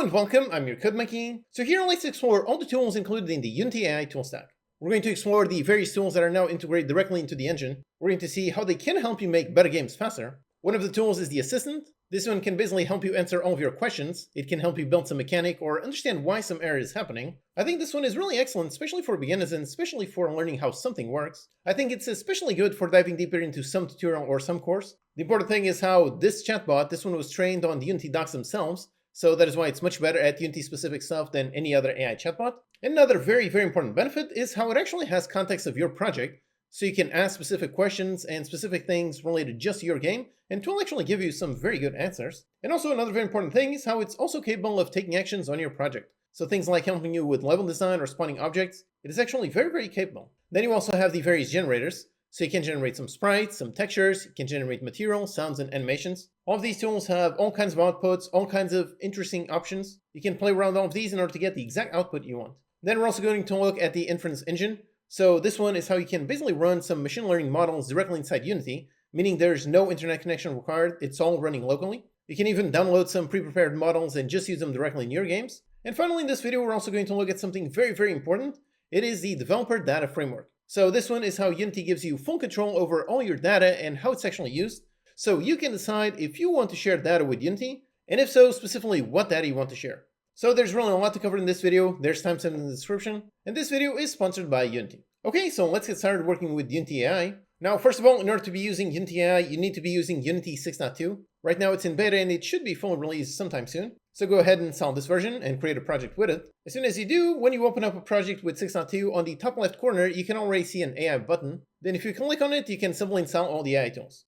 Hello and welcome, I'm your Code Monkey. So here let's explore all the tools included in the Unity AI tool stack. We're going to explore the various tools that are now integrated directly into the engine. We're going to see how they can help you make better games faster. One of the tools is the Assistant. This one can basically help you answer all of your questions. It can help you build some mechanic or understand why some error is happening. I think this one is really excellent, especially for beginners and especially for learning how something works. I think it's especially good for diving deeper into some tutorial or some course. The important thing is how this chatbot, this one was trained on the Unity docs themselves. So that is why it's much better at Unity-specific stuff than any other AI chatbot. Another very important benefit is how it actually has context of your project, so you can ask specific questions and specific things related just to your game, and it will actually give you some very good answers. And also another very important thing is how it's also capable of taking actions on your project. So things like helping you with level design or spawning objects, it is actually very capable. Then you also have the various generators. So you can generate some sprites, some textures, you can generate material, sounds, and animations. All of these tools have all kinds of outputs, all kinds of interesting options. You can play around all of these in order to get the exact output you want. Then we're also going to look at the Inference Engine. So this one is how you can basically run some machine learning models directly inside Unity, meaning there's no internet connection required, it's all running locally. You can even download some pre-prepared models and just use them directly in your games. And finally in this video we're also going to look at something very important. It is the Developer Data Framework. So this one is how Unity gives you full control over all your data and how it's actually used. So you can decide if you want to share data with Unity, and if so, specifically what data you want to share. So there's really a lot to cover in this video, there's timestamp in the description, and this video is sponsored by Unity. Okay, so let's get started working with Unity AI. Now, first of all, in order to be using Unity AI, you need to be using Unity 6.2. Right now it's in beta and it should be fully released sometime soon. So go ahead and install this version and create a project with it. As soon as you do, when you open up a project with 6.2, on the top left corner, you can already see an AI button. Then if you click on it, you can simply install all the AI tools.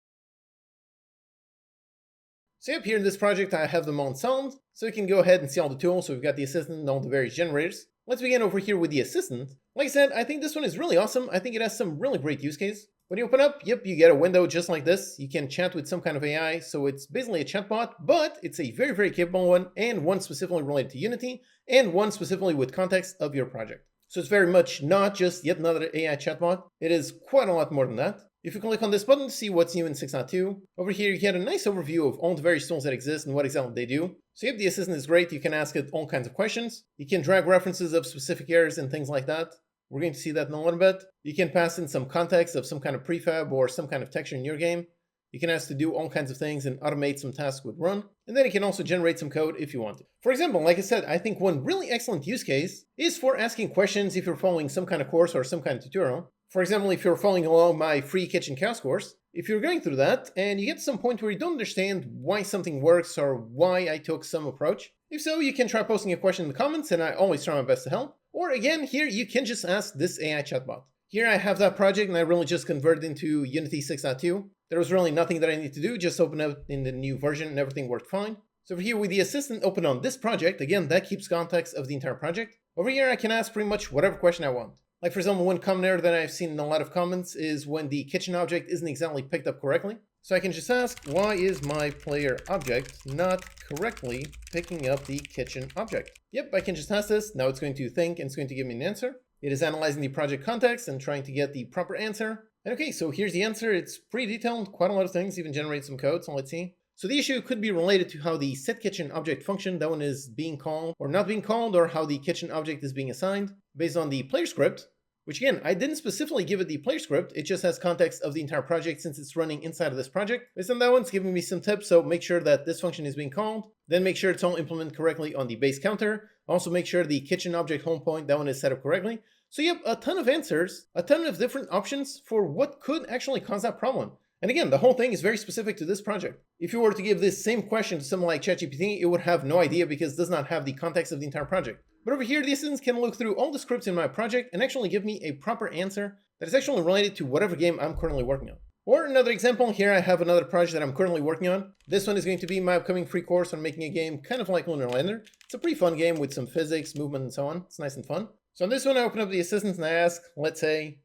So yep, here in this project, I have them all installed. So you can go ahead and see all the tools. So we've got the Assistant and all the various generators. Let's begin over here with the Assistant. Like I said, I think this one is really awesome. I think it has some really great use case. When you open up, yep, you get a window just like this. You can chat with some kind of AI, so it's basically a chatbot, but it's a very capable one, and one specifically related to Unity, and one specifically with context of your project. So it's very much not just yet another AI chatbot. It is quite a lot more than that. If you click on this button to see what's new in 6.2, over here you get a nice overview of all the various tools that exist and what exactly they do. So yep, the Assistant is great. You can ask it all kinds of questions. You can drag references of specific errors and things like that. We're going to see that in a little bit. You can pass in some context of some kind of prefab or some kind of texture in your game. You can ask to do all kinds of things and automate some tasks with run. And then you can also generate some code if you want to. For example, like I said, I think one really excellent use case is for asking questions if you're following some kind of course or some kind of tutorial. For example, if you're following along my free kitchen chaos course, if you're going through that and you get to some point where you don't understand why something works or why I took some approach, if so, you can try posting a question in the comments and I always try my best to help. Or again, here you can just ask this AI chatbot. Here I have that project and I really just converted into Unity 6.2. There was really nothing that I need to do, just open it in the new version and everything worked fine. So over here with the Assistant open on this project, again, that keeps context of the entire project. Over here I can ask pretty much whatever question I want. Like for example, one common error that I've seen in a lot of comments is when the kitchen object isn't exactly picked up correctly. So I can just ask, why is my player object not correctly picking up the kitchen object? Yep, I can just ask this. Now it's going to think and it's going to give me an answer. It is analyzing the project context and trying to get the proper answer. And okay, so here's the answer. It's pretty detailed, quite a lot of things, even generate some code. So let's see. So the issue could be related to how the setKitchenObject function, that one is being called or not being called, or how the kitchen object is being assigned based on the player script. Which again, I didn't specifically give it the player script, it just has context of the entire project since it's running inside of this project. Based on that one, it's giving me some tips, so make sure that this function is being called, then make sure it's all implemented correctly on the base counter. Also make sure the kitchen object home point, that one is set up correctly. So you have a ton of answers, a ton of different options for what could actually cause that problem. And again, the whole thing is very specific to this project. If you were to give this same question to someone like ChatGPT, it would have no idea because it does not have the context of the entire project. But over here, the Assistant can look through all the scripts in my project and actually give me a proper answer that is actually related to whatever game I'm currently working on. Or another example, here I have another project that I'm currently working on. This one is going to be my upcoming free course on making a game kind of like Lunar Lander. It's a pretty fun game with some physics, movement, and so on. It's nice and fun. So on this one, I open up the Assistant and I ask, let's say,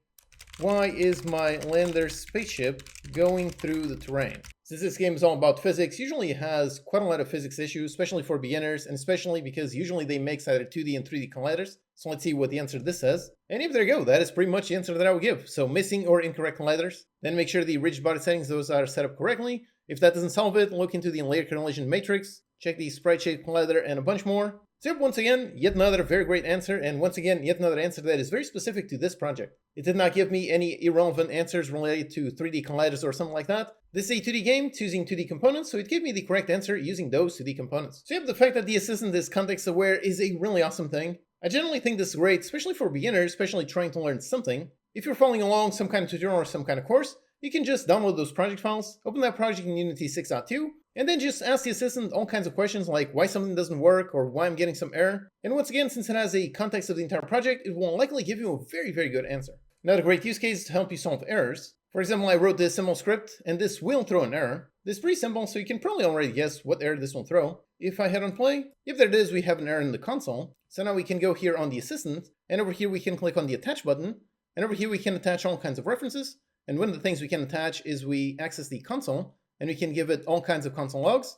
why is my lander spaceship going through the terrain? Since this game is all about physics, usually it has quite a lot of physics issues, especially for beginners, and especially because usually they mix either 2D and 3D colliders. So let's see what the answer to this says. And yep, there you go. That is pretty much the answer that I would give. So missing or incorrect colliders. Then make sure the rigid body settings, those are set up correctly. If that doesn't solve it, look into the layer collision matrix. check the sprite shape collider, and a bunch more. So once again, yet another very great answer, and once again, yet another answer that is very specific to this project. It did not give me any irrelevant answers related to 3D colliders or something like that. This is a 2D game, it's using 2D components, so it gave me the correct answer using those 2D components. So the fact that the assistant is context aware is a really awesome thing. I generally think this is great, especially for beginners, especially trying to learn something. If you're following along some kind of tutorial or some kind of course, you can just download those project files, open that project in Unity 6.2, and then just ask the assistant all kinds of questions like why something doesn't work or why I'm getting some error. And once again, since it has a context of the entire project, it will likely give you a very, very good answer. Another great use case to help you solve errors. For example, I wrote this simple script, and this will throw an error. This is pretty simple, so you can probably already guess what error this will throw. If I hit on play, there it is, we have an error in the console. So now we can go here on the assistant, and over here we can click on the attach button, and over here we can attach all kinds of references. And one of the things we can attach is we access the console, and we can give it all kinds of console logs.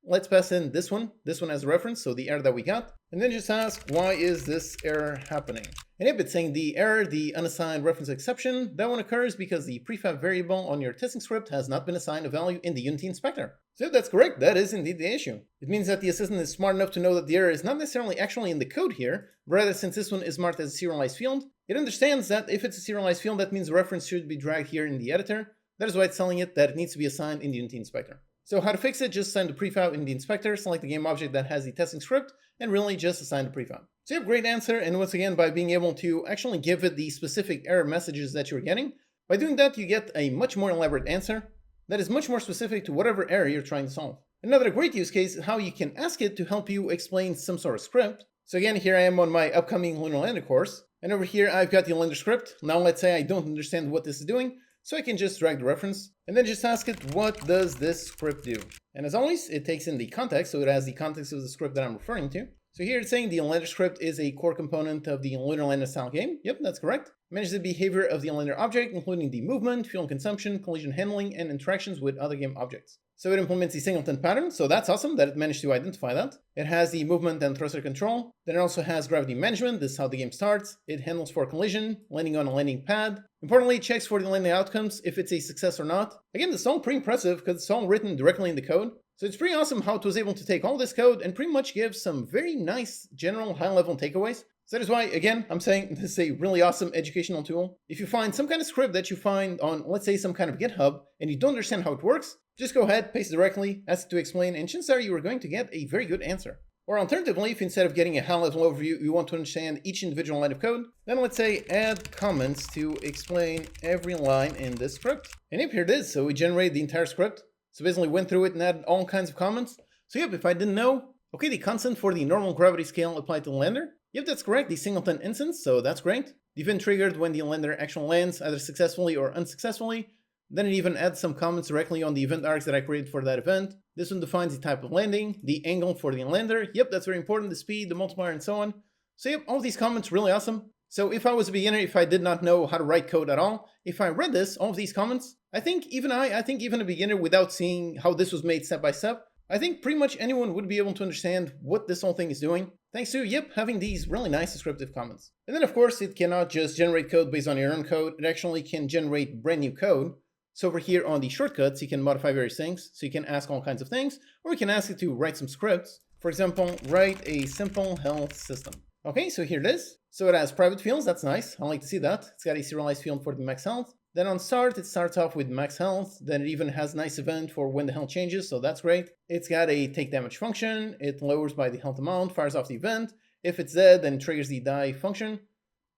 Let's pass in this one as a reference, so the error that we got, and then just ask, why is this error happening? And if it's saying the error, the unassigned reference exception, that one occurs because the prefab variable on your testing script has not been assigned a value in the Unity inspector. So if that's correct, that is indeed the issue. It means that the assistant is smart enough to know that the error is not necessarily actually in the code here, but rather since this one is marked as a serialized field, it understands that if it's a serialized field, that means the reference should be dragged here in the editor. That is why it's telling it that it needs to be assigned in the Unity inspector. So how to fix it, just assign the prefab in the inspector, select the game object that has the testing script, and really just assign the prefab. So you have a great answer, and once again, by being able to actually give it the specific error messages that you're getting, by doing that, you get a much more elaborate answer that is much more specific to whatever error you're trying to solve. Another great use case is how you can ask it to help you explain some sort of script. So again, here I am on my upcoming Lunar Lander course, and over here I've got the Lander script. Now let's say I don't understand what this is doing, so I can just drag the reference, and then just ask it, what does this script do? And as always, it takes in the context, so it has the context of the script that I'm referring to. So here it's saying the Lander script is a core component of the Lunar Lander style game. Yep, that's correct. Manages the behavior of the Lander object, including the movement, fuel consumption, collision handling, and interactions with other game objects. So it implements the singleton pattern, so that's awesome that it managed to identify that. It has the movement and thruster control. Then it also has gravity management, this is how the game starts. It handles for collision, landing on a landing pad. Importantly, it checks for the landing outcomes, if it's a success or not. Again, this is all pretty impressive because it's all written directly in the code. So it's pretty awesome how it was able to take all this code and pretty much give some very nice general high-level takeaways. So that is why, again, I'm saying this is a really awesome educational tool. If you find some kind of script that you find on, let's say, some kind of GitHub, and you don't understand how it works, just go ahead, paste it directly, ask it to explain, and chances are you are going to get a very good answer. Or alternatively, if instead of getting a high-level overview, you want to understand each individual line of code, then let's say add comments to explain every line in this script. And yep, here it is. So we generated the entire script. So basically went through it and added all kinds of comments. So yep, if I didn't know, okay, the constant for the normal gravity scale applied to the lander. Yep, that's correct, the singleton instance, so that's great. The event triggered when the lander actually lands, either successfully or unsuccessfully. Then it even adds some comments directly on the event arcs that I created for that event. This one defines the type of landing, the angle for the lander. Yep, that's very important, the speed, the multiplier, and so on. So yep, all of these comments really awesome. So if I was a beginner, if I did not know how to write code at all, if I read this, all of these comments, I think even a beginner without seeing how this was made step by step, I think pretty much anyone would be able to understand what this whole thing is doing, thanks to, yep, having these really nice descriptive comments. And then of course, it cannot just generate code based on your own code, it actually can generate brand new code. So over here on the shortcuts, you can modify various things. So you can ask all kinds of things, or you can ask it to write some scripts. For example, write a simple health system. Okay, so here it is. So it has private fields, that's nice. I like to see that. It's got a serialized field for the max health. Then on start, it starts off with max health. Then it even has a nice event for when the health changes, so that's great. It's got a take damage function. It lowers by the health amount, fires off the event. If it's dead, then triggers the die function.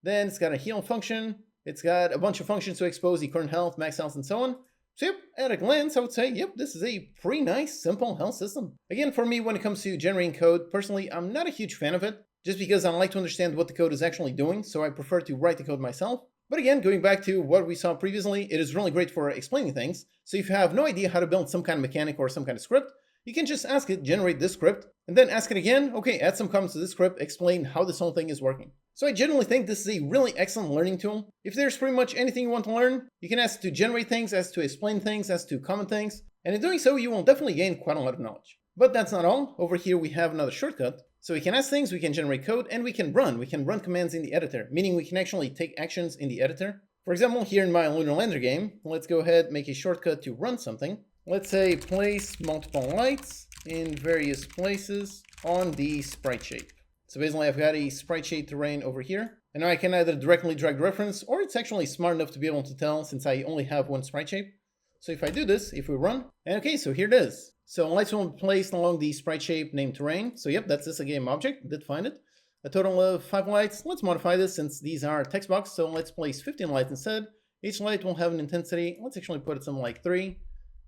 Then it's got a heal function. It's got a bunch of functions to expose the current health, max health, and so on. So yep, at a glance, I would say, yep, this is a pretty nice, simple health system. Again, for me, when it comes to generating code, personally, I'm not a huge fan of it, just because I like to understand what the code is actually doing, so I prefer to write the code myself. But again, going back to what we saw previously, it is really great for explaining things. So if you have no idea how to build some kind of mechanic or some kind of script, you can just ask it, generate this script, and then ask it again, okay, add some comments to this script, explain how this whole thing is working. So I generally think this is a really excellent learning tool. If there's pretty much anything you want to learn, you can ask it to generate things, ask it to explain things, ask it to comment things, and in doing so, you will definitely gain quite a lot of knowledge. But that's not all. Over here, we have another shortcut. So we can ask things, we can generate code, and we can run. We can run commands in the editor, meaning we can actually take actions in the editor. For example, here in my Lunar Lander game, let's go ahead and make a shortcut to run something. Let's say place multiple lights in various places on the sprite shape. So basically I've got a sprite shape terrain over here. And now I can either directly drag the reference, or it's actually smart enough to be able to tell since I only have one sprite shape. So if I do this, if we run, and okay, so here it is. So lights will be placed along the sprite shape named terrain. So yep, that's this a game object, did find it. A total of 5 lights. Let's modify this since these are text box, so let's place 15 lights instead. Each light will have an intensity, let's actually put it something like 3,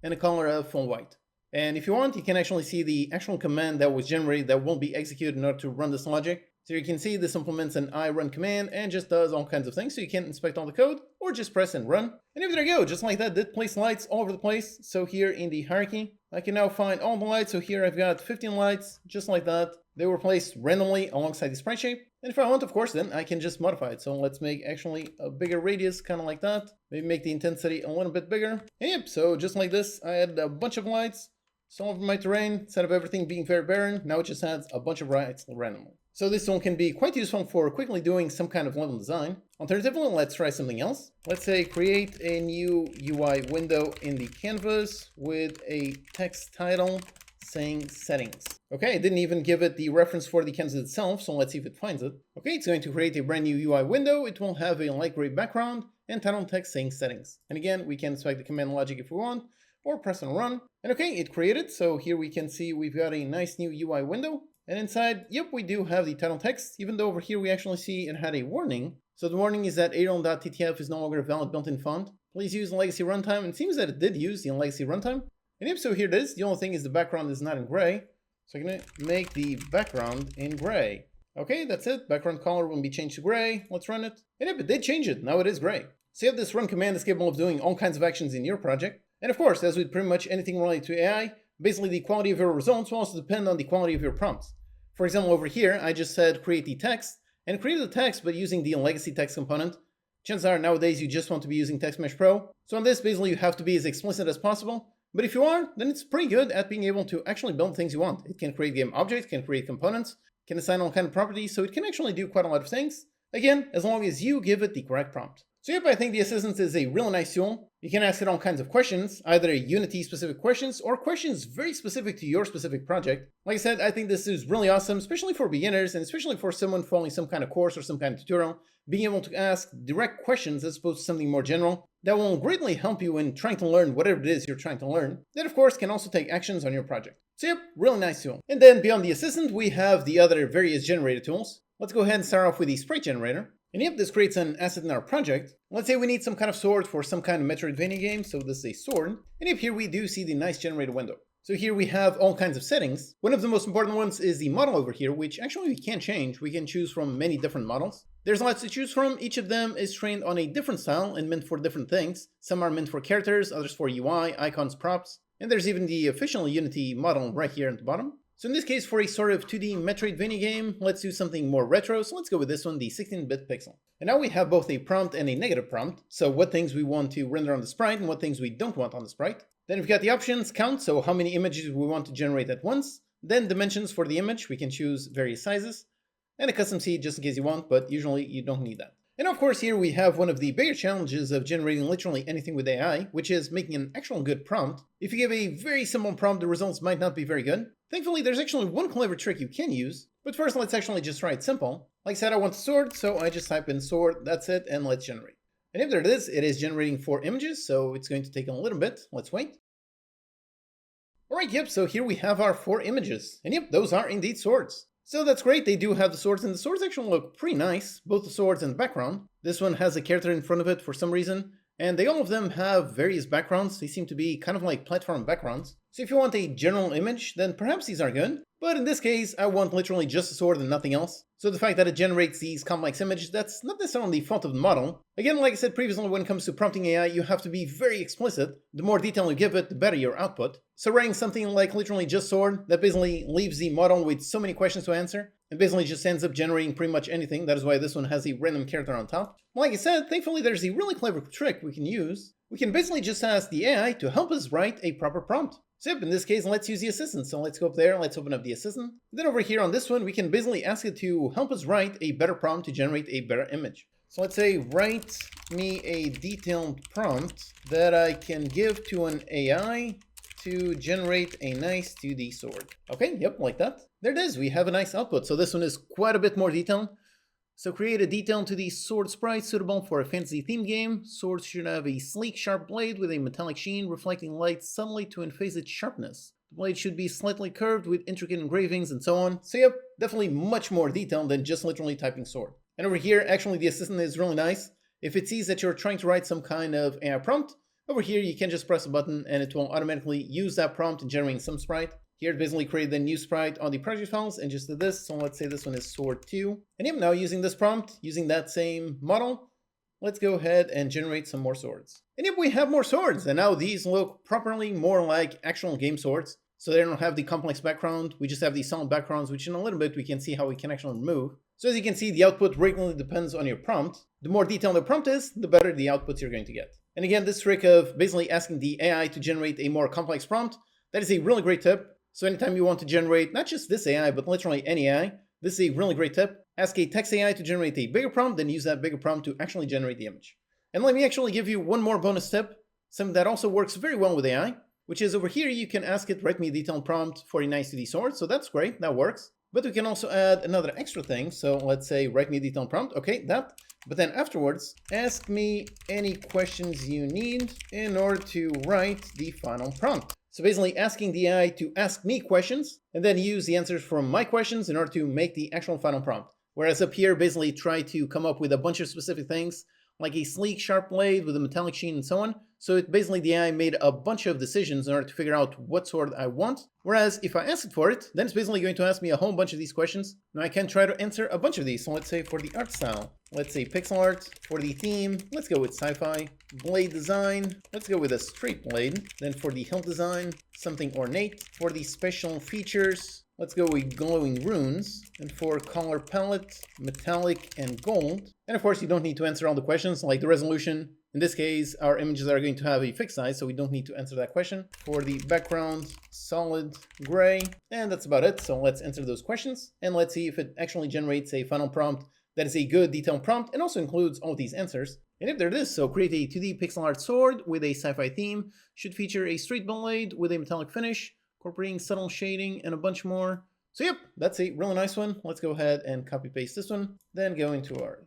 and a color of full white. And if you want, you can actually see the actual command that was generated that will be executed in order to run this logic. So you can see this implements an I run command and just does all kinds of things, so you can inspect all the code or just press and run. And there you go, just like that, did place lights all over the place. So here in the hierarchy, I can now find all the lights. So here I've got 15 lights, just like that. They were placed randomly alongside the sprite shape. And if I want, of course, then I can just modify it. So let's make actually a bigger radius, kind of like that. Maybe make the intensity a little bit bigger. And yep, so just like this, I had a bunch of lights. So over my terrain, instead of everything being very barren, now it just has a bunch of lights randomly. So this tool can be quite useful for quickly doing some kind of level design. Alternatively, let's try something else. Let's say create a new UI window in the canvas with a text title saying settings. Okay, I didn't even give it the reference for the canvas itself, so let's see if it finds it. Okay, it's going to create a brand new UI window. It will have a light gray background and title text saying settings. And again, we can inspect the command logic if we want, or press and run. And okay, it created. So here we can see we've got a nice new UI window. And inside, yep, we do have the title text, even though over here we actually see it had a warning. So the warning is that Arial.ttf is no longer a valid built-in font. Please use legacy runtime. And it seems that it did use the legacy runtime. And yep, so here it is. The only thing is the background is not in gray. So I'm gonna make the background in gray. Okay, that's it. Background color will be changed to gray. Let's run it. And yep, it did change it. Now it is gray. So you have this run command is capable of doing all kinds of actions in your project. And of course, as with pretty much anything related to AI, basically the quality of your results will also depend on the quality of your prompts. For example, over here, I just said create the text, and created the text but using the legacy text component. Chances are nowadays you just want to be using Text Mesh Pro. So on this, basically you have to be as explicit as possible. But if you are, then it's pretty good at being able to actually build things you want. It can create game objects, can create components, can assign all kinds of properties, so it can actually do quite a lot of things. Again, as long as you give it the correct prompt. So yep, I think the assistant is a really nice tool. You can ask it all kinds of questions, either Unity-specific questions or questions very specific to your specific project. Like I said, I think this is really awesome, especially for beginners and especially for someone following some kind of course or some kind of tutorial. Being able to ask direct questions as opposed to something more general, that will greatly help you in trying to learn whatever it is you're trying to learn. That, of course, can also take actions on your project. So yep, really nice tool. And then beyond the assistant, we have the other various generator tools. Let's go ahead and start off with the Sprite Generator. And yep, this creates an asset in our project. Let's say we need some kind of sword for some kind of Metroidvania game, so this is a sword. And yep, here we do see the nice generator window. So here we have all kinds of settings. One of the most important ones is the model over here, which actually we can change. We can choose from many different models. There's lots to choose from. Each of them is trained on a different style and meant for different things. Some are meant for characters, others for UI, icons, props. And there's even the official Unity model right here at the bottom. So in this case, for a sort of 2D Metroidvania game, let's do something more retro. So let's go with this one, the 16-bit pixel. And now we have both a prompt and a negative prompt. So what things we want to render on the sprite and what things we don't want on the sprite. Then we've got the options, count, so how many images we want to generate at once. Then dimensions for the image, we can choose various sizes. And a custom seed just in case you want, but usually you don't need that. And of course here we have one of the bigger challenges of generating literally anything with AI, which is making an actual good prompt. If you give a very simple prompt, the results might not be very good. Thankfully, there's actually one clever trick you can use, but first let's actually just try it simple. Like I said, I want a sword, so I just type in sword, that's it, and let's generate. And if there it is generating 4 images, so it's going to take a little bit. Let's wait. Alright, yep, so here we have our 4 images. And yep, those are indeed swords. So that's great, they do have the swords, and the swords actually look pretty nice, both the swords and the background. This one has a character in front of it for some reason, and they all of them have various backgrounds. They seem to be kind of like platform backgrounds. So if you want a general image, then perhaps these are good. But in this case, I want literally just a sword and nothing else. So the fact that it generates these complex images, that's not necessarily the fault of the model. Again, like I said previously, when it comes to prompting AI, you have to be very explicit. The more detail you give it, the better your output. So writing something like literally just sword, that basically leaves the model with so many questions to answer. It basically just ends up generating pretty much anything. That is why this one has a random character on top. Like I said, thankfully there's a really clever trick we can use. We can basically just ask the AI to help us write a proper prompt. So yep, in this case, let's use the assistant. So let's go up there, let's open up the assistant. Then over here on this one, we can basically ask it to help us write a better prompt to generate a better image. So let's say, write me a detailed prompt that I can give to an AI to generate a nice 2D sword. Okay, yep, like that. There it is, we have a nice output. So this one is quite a bit more detailed. So create a detail 2D sword sprite suitable for a fantasy themed game. Swords should have a sleek, sharp blade with a metallic sheen reflecting light subtly to enhance its sharpness. The blade should be slightly curved with intricate engravings and so on. So yep, definitely much more detailed than just literally typing sword. And over here, actually the assistant is really nice. If it sees that you're trying to write some kind of AI prompt, over here you can just press a button and it will automatically use that prompt in generating some sprite. Here it basically created a new sprite on the project files and just did this. So let's say this one is sword 2. And yep, now using this prompt, using that same model, let's go ahead and generate some more swords. And yep, we have more swords. And now these look properly more like actual game swords. So they don't have the complex background. We just have the solid backgrounds, which in a little bit we can see how we can actually remove. So as you can see, the output regularly depends on your prompt. The more detailed the prompt is, the better the outputs you're going to get. And again, this trick of basically asking the AI to generate a more complex prompt, that is a really great tip. So anytime you want to generate not just this AI, but literally any AI, this is a really great tip. Ask a text AI to generate a bigger prompt, then use that bigger prompt to actually generate the image. And let me actually give you one more bonus tip, something that also works very well with AI, which is over here you can ask it, write me a detailed prompt for a nice 2D sword. So that's great, that works. But we can also add another extra thing. So let's say, write me a detailed prompt. Okay, that. But then afterwards, ask me any questions you need in order to write the final prompt. So basically asking the AI to ask me questions and then use the answers from my questions in order to make the actual final prompt. Whereas up here, basically try to come up with a bunch of specific things like a sleek, sharp blade with a metallic sheen and so on. So it basically the AI made a bunch of decisions in order to figure out what sword I want. Whereas if I ask it for it, then it's basically going to ask me a whole bunch of these questions. Now I can try to answer a bunch of these. So let's say for the art style, let's say pixel art. For the theme, let's go with sci-fi. Blade design, let's go with a straight blade. Then for the hilt design, something ornate. For the special features, let's go with glowing runes. And for color palette, metallic and gold. And of course, you don't need to answer all the questions like the resolution. In this case, our images are going to have a fixed size, so we don't need to answer that question. For the background, solid gray, and that's about it. So let's answer those questions, and let's see if it actually generates a final prompt that is a good detailed prompt and also includes all of these answers. And if there it is, so create a 2D pixel art sword with a sci-fi theme, should feature a straight blade with a metallic finish, incorporating subtle shading and a bunch more. So yep, that's a really nice one. Let's go ahead and copy paste this one, then go into our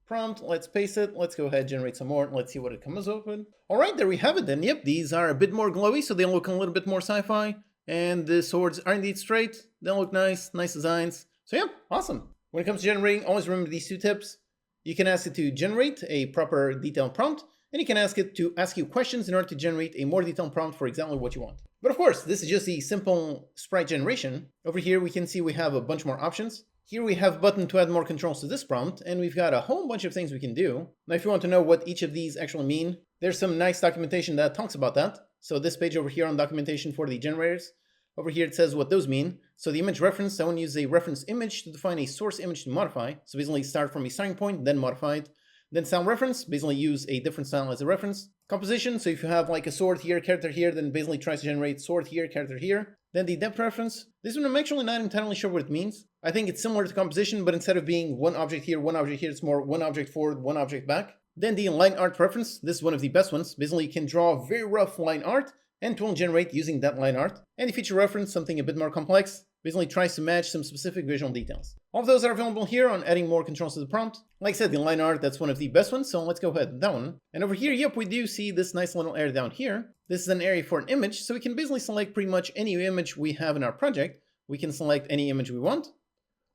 prompt, let's paste it, let's go ahead, generate some more, and let's see what it comes up with. All right, there we have it then. Yep, these are a bit more glowy, so they look a little bit more sci-fi, and the swords are indeed straight. They look nice, nice designs. So yeah, awesome. When it comes to generating, always remember these 2 tips. You can ask it to generate a proper detailed prompt, and you can ask it to ask you questions in order to generate a more detailed prompt for exactly what you want. But of course, this is just the simple sprite generation. Over here, we can see we have a bunch more options. Here we have a button to add more controls to this prompt, and we've got a whole bunch of things we can do. Now, if you want to know what each of these actually mean, there's some nice documentation that talks about that. So this page over here on documentation for the generators, over here it says what those mean. So the image reference, I want to use a reference image to define a source image to modify. So basically start from a starting point, then modify it. Then style reference, basically use a different style as a reference. Composition, so if you have like a sword here, character here, then basically tries to generate sword here, character here. Then the depth reference, this one I'm actually not entirely sure what it means. I think it's similar to composition, but instead of being one object here, it's more one object forward, one object back. Then the line art reference, this is one of the best ones. Basically you can draw very rough line art and it will generate using that line art. And the feature reference, something a bit more complex, basically tries to match some specific visual details. All of those are available here on adding more controls to the prompt. Like I said, the line art, that's one of the best ones, so let's go ahead with that one. And over here, yep, we do see this nice little area down here. This is an area for an image, so we can basically select pretty much any image we have in our project. We can select any image we want.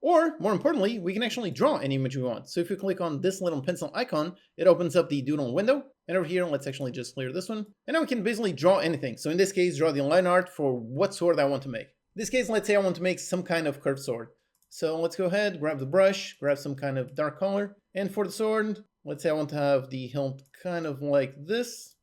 Or, more importantly, we can actually draw any image we want. So if you click on this little pencil icon, it opens up the doodle window. And over here, let's actually just clear this one. And now we can basically draw anything. So in this case, draw the line art for what sword I want to make. In this case, let's say I want to make some kind of curved sword. So let's go ahead, grab the brush, grab some kind of dark color. And for the sword, let's say I want to have the hilt kind of like this.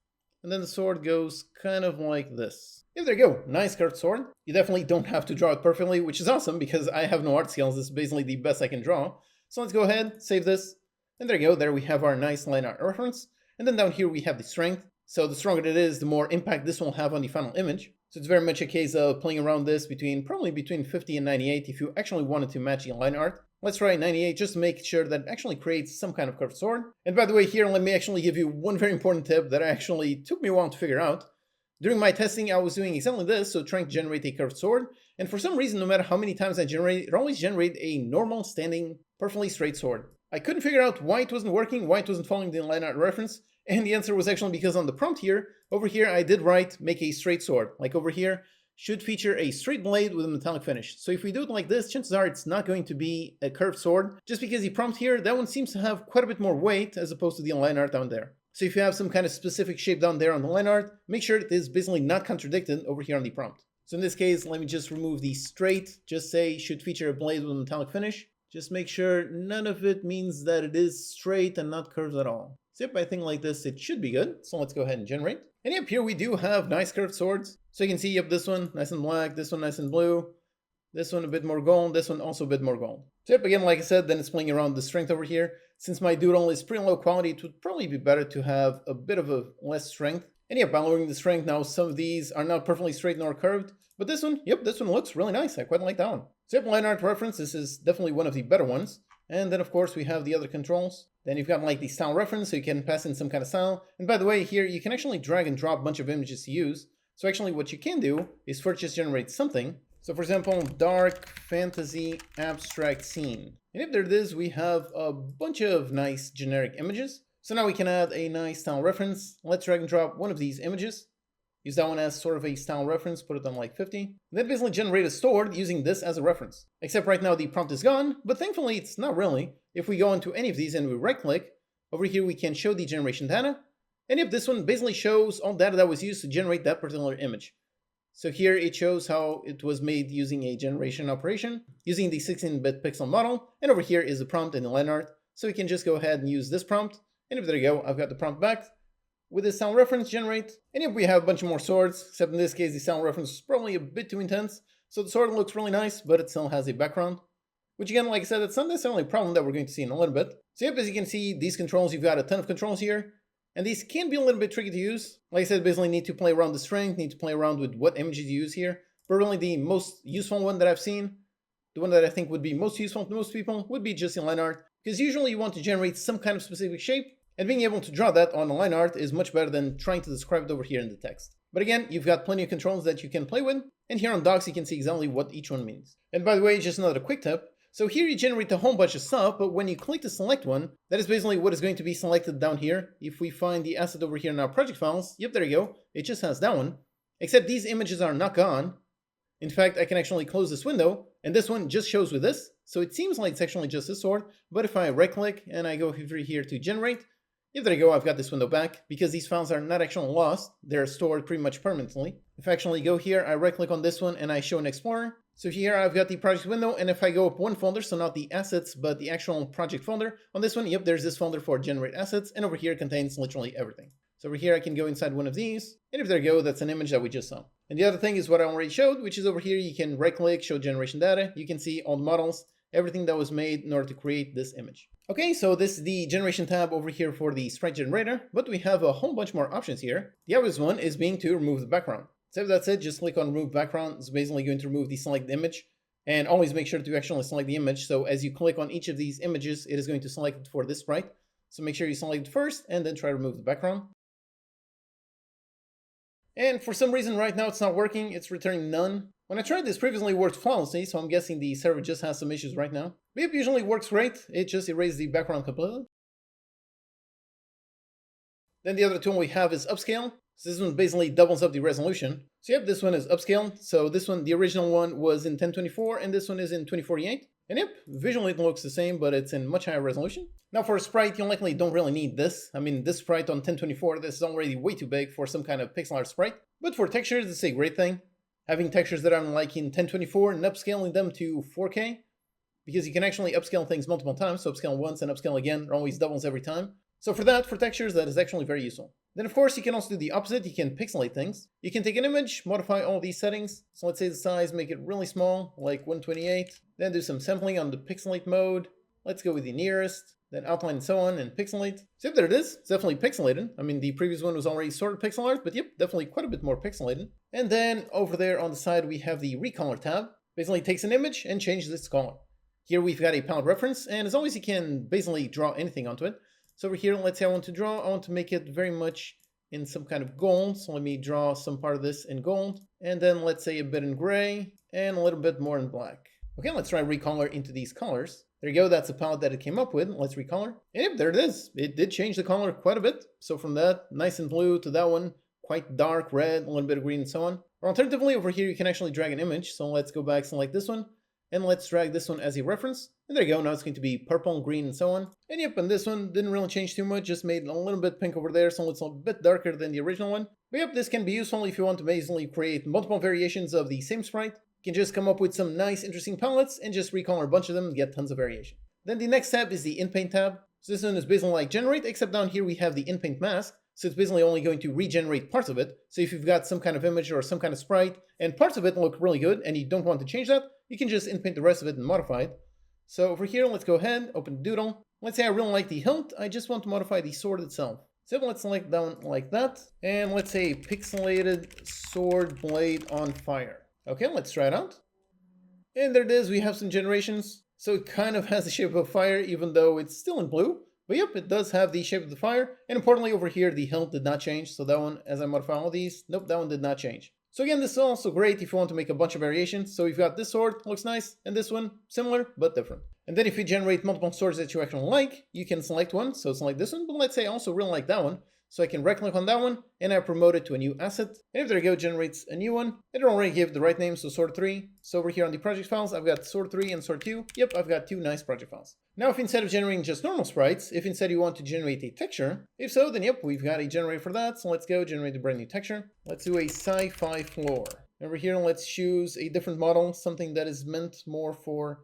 And then the sword goes kind of like this. Yeah, there you go. Nice curved sword. You definitely don't have to draw it perfectly, which is awesome because I have no art skills. This is basically the best I can draw. So let's go ahead, save this. And there you go. There we have our nice line art reference. And then down here we have the strength. So the stronger it is, the more impact this will have on the final image. So it's very much a case of playing around this probably between 50 and 98 if you actually wanted to match the line art. Let's try 98 just to make sure that it actually creates some kind of curved sword. And by the way, here let me actually give you one very important tip that actually took me a while to figure out. During my testing, I was doing exactly this, so trying to generate a curved sword, and for some reason, no matter how many times I generate, it always generated a normal, standing, perfectly straight sword. I couldn't figure out why it wasn't working, why it wasn't following the line art reference, and the answer was actually because on the prompt here, over here I did write make a straight sword, like over here, should feature a straight blade with a metallic finish. So if we do it like this, chances are it's not going to be a curved sword, just because the prompt here, that one seems to have quite a bit more weight as opposed to the line art down there. So if you have some kind of specific shape down there on the line art, make sure it is basically not contradicted over here on the prompt. So in this case, let me just remove the straight, just say should feature a blade with a metallic finish. Just make sure none of it means that it is straight and not curved at all. So yep, I think like this, it should be good. So let's go ahead and generate. And yep, here we do have nice curved swords. So you can see, yep, this one nice and black, this one nice and blue, this one a bit more gold, this one also a bit more gold. So yep, again, like I said, then it's playing around the strength over here. Since my doodle is pretty low quality, it would probably be better to have a bit of a less strength. And yep, by lowering the strength, now some of these are not perfectly straight nor curved. But this one, yep, this one looks really nice. I quite like that one. So yep, line art reference, this is definitely one of the better ones. And then of course we have the other controls. Then you've got like the style reference, so you can pass in some kind of style. And by the way, here you can actually drag and drop a bunch of images to use. So actually what you can do is first just generate something. So for example, dark fantasy abstract scene. And if there it is, we have a bunch of nice generic images. So now we can add a nice style reference. Let's drag and drop one of these images. Use that one as sort of a style reference, put it on like 50. And then basically generate a sword using this as a reference. Except right now the prompt is gone, but thankfully it's not really. If we go into any of these and we right click, over here we can show the generation data. And if this one basically shows all data that was used to generate that particular image. So here it shows how it was made using a generation operation, using the 16-bit pixel model. And over here is the prompt and the line art. So we can just go ahead and use this prompt. And if there you go, I've got the prompt back. With the sound reference generate, and if we have a bunch more swords, except in this case the sound reference is probably a bit too intense, so the sword looks really nice, but it still has a background. Which again, like I said, it's not necessarily a problem that we're going to see in a little bit. So yep, as you can see, these controls, you've got a ton of controls here, and these can be a little bit tricky to use. Like I said, basically need to play around the strength, need to play around with what images you use here. But really the most useful one that I've seen, the one that I think would be most useful to most people, would be just in line art, because usually you want to generate some kind of specific shape, and being able to draw that on a line art is much better than trying to describe it over here in the text. But again, you've got plenty of controls that you can play with, and here on docs you can see exactly what each one means. And by the way, just another quick tip. So here you generate a whole bunch of stuff, but when you click to select one, that is basically what is going to be selected down here. If we find the asset over here in our project files, yep, there you go. It just has that one. Except these images are not gone. In fact, I can actually close this window, and this one just shows with this. So it seems like it's actually just this sword, but if I right click and I go over here to generate, yep, there you go, I've got this window back, because these files are not actually lost, they're stored pretty much permanently. If I actually go here, I right click on this one and I show an explorer. So here I've got the project window, and if I go up one folder, so not the assets, but the actual project folder, on this one, yep, there's this folder for generate assets, and over here it contains literally everything. So over here I can go inside one of these, and if there you go, that's an image that we just saw. And the other thing is what I already showed, which is over here you can right click, show generation data, you can see all the models, everything that was made in order to create this image. Okay, so this is the generation tab over here for the Sprite Generator, but we have a whole bunch more options here. The obvious one is being to remove the background. So if that's it, just click on remove background. It's basically going to remove the selected image, and always make sure to actually select the image. So as you click on each of these images, it is going to select it for this sprite. So make sure you select it first and then try to remove the background. And for some reason right now it's not working, it's returning none. When I tried this previously, it worked flawlessly, so I'm guessing the server just has some issues right now. But it usually works great, it just erases the background completely. Then the other tool we have is upscale. So this one basically doubles up the resolution. So yep, this one is upscaled. So this one, the original one was in 1024 and this one is in 2048. And yep, visually it looks the same, but it's in much higher resolution. Now for a sprite, you likely don't really need this. I mean, this sprite on 1024, this is already way too big for some kind of pixel art sprite. But for textures, it's a great thing. Having textures that are like in 1024 and upscaling them to 4K, because you can actually upscale things multiple times, so upscale once and upscale again, it always doubles every time. So for that, for textures, that is actually very useful. Then of course, you can also do the opposite, you can pixelate things. You can take an image, modify all these settings. So let's say the size, make it really small, like 128. Then do some sampling on the pixelate mode. Let's go with the nearest, then outline and so on, and pixelate. So yep, there it is. It's definitely pixelated. I mean, the previous one was already sort of pixel art, but yep, definitely quite a bit more pixelated. And then over there on the side, we have the recolor tab. Basically takes an image and changes its color. Here we've got a palette reference, and as always, you can basically draw anything onto it. So over here, let's say I want to draw, I want to make it very much in some kind of gold. So let me draw some part of this in gold. And then let's say a bit in gray and a little bit more in black. Okay, let's try recolor into these colors. There you go, that's the palette that it came up with. Let's recolor. And yep, there it is. It did change the color quite a bit. So from that nice and blue to that one, quite dark red, a little bit of green and so on. Or alternatively, over here, you can actually drag an image. So let's go back, select this one, and let's drag this one as a reference. And there you go, now it's going to be purple, green, and so on. And yep, and this one didn't really change too much, just made a little bit pink over there, so it's a bit darker than the original one. But yep, this can be useful if you want to basically create multiple variations of the same sprite. You can just come up with some nice, interesting palettes and just recolor a bunch of them and get tons of variation. Then the next tab is the InPaint tab. So this one is basically like Generate, except down here we have the InPaint mask. So it's basically only going to regenerate parts of it. So if you've got some kind of image or some kind of sprite, and parts of it look really good, and you don't want to change that, you can just InPaint the rest of it and modify it. So over here, let's go ahead, open the doodle. Let's say I really like the hilt, I just want to modify the sword itself. So let's select down like that, and let's say pixelated sword blade on fire. Okay, let's try it out. And there it is, we have some generations. So it kind of has the shape of a fire, even though it's still in blue. But yep, it does have the shape of the fire. And importantly, over here, the hilt did not change. So that one, as I modify all these, nope, that one did not change. So again, this is also great if you want to make a bunch of variations. So we've got this sword, looks nice, and this one, similar, but different. And then if you generate multiple swords that you actually like, you can select one. So select this one, but let's say I also really like that one. So I can right-click on that one, and I promote it to a new asset. And if there you go, generates a new one. It already gave the right name, so Sword 3. So over here on the project files, I've got Sword 3 and Sword 2. Yep, I've got two nice project files. Now, if instead of generating just normal sprites, if instead you want to generate a texture, if so, then yep, we've got a generator for that. So let's go generate a brand new texture. Let's do a sci-fi floor. Over here, let's choose a different model, something that is meant more for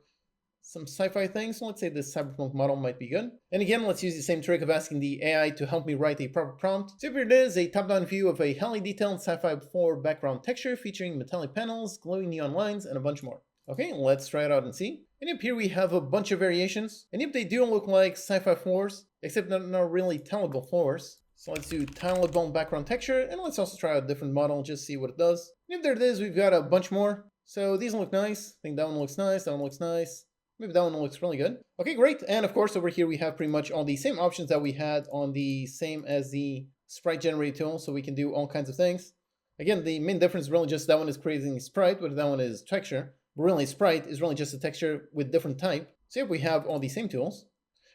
some sci-fi things. So let's say this cyberpunk model might be good. And again, let's use the same trick of asking the AI to help me write a proper prompt. So here it is, a top-down view of a highly detailed sci-fi floor background texture featuring metallic panels, glowing neon lines, and a bunch more. Okay, let's try it out and see. And up here we have a bunch of variations. And yep, they do look like sci-fi floors, except they're not really tileable floors. So let's do tileable background texture, and let's also try out a different model, just see what it does. And if there it is, we've got a bunch more. So these look nice. I think that one looks nice, that one looks nice. Maybe that one looks really good. Okay, great. And of course, over here we have pretty much all the same options that we had on the same as the Sprite Generator tool, so we can do all kinds of things. Again, the main difference is really just that one is creating sprite, but that one is texture. But really, sprite is really just a texture with different type. So here we have all the same tools.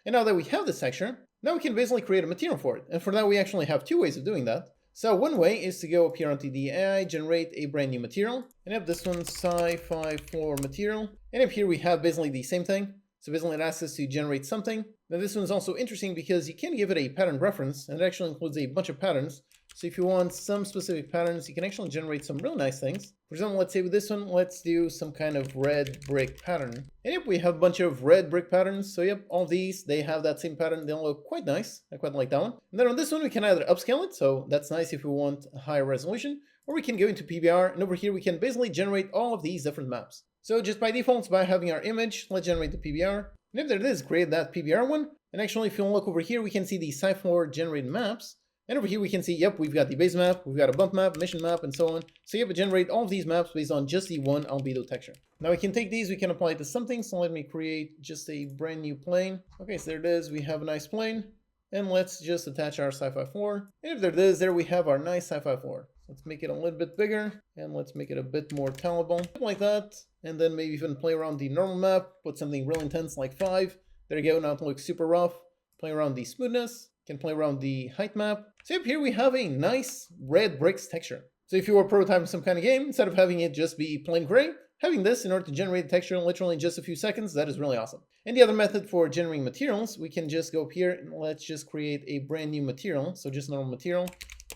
And now that we have this texture, now we can basically create a material for it. And for that, we actually have two ways of doing that. So one way is to go up here onto the AI, generate a brand new material, and have this one sci-fi floor material. And up here we have basically the same thing. So basically it asks us to generate something. Now this one's also interesting because you can give it a pattern reference, and it actually includes a bunch of patterns. So if you want some specific patterns, you can actually generate some real nice things. For example, let's say with this one, let's do some kind of red brick pattern. And yep, we have a bunch of red brick patterns. So yep, all these, they have that same pattern. They look quite nice. I quite like that one. And then on this one, we can either upscale it. So that's nice if we want a higher resolution, or we can go into PBR. And over here, we can basically generate all of these different maps. So just by default, by having our image, let's generate the PBR. And if there it is, create that PBR one. And actually, if you look over here, we can see the sci-floor generated maps. And over here we can see, yep, we've got the base map, we've got a bump map, mission map, and so on. So you have to generate all of these maps based on just the one albedo texture. Now we can take these, we can apply it to something. So let me create just a brand new plane. Okay, so there it is, we have a nice plane. And let's just attach our sci-fi floor. And if there it is, there we have our nice sci-fi floor. Let's make it a little bit bigger, and let's make it a bit more tileable, like that. And then maybe even play around the normal map, put something real intense like 5. There you go, now it looks super rough. Play around the smoothness. Can play around the height map. So up here we have a nice red bricks texture. So if you were prototyping some kind of game, instead of having it just be plain gray, having this in order to generate the texture literally in just a few seconds, that is really awesome. And the other method for generating materials, we can just go up here and let's just create a brand new material. So just normal material,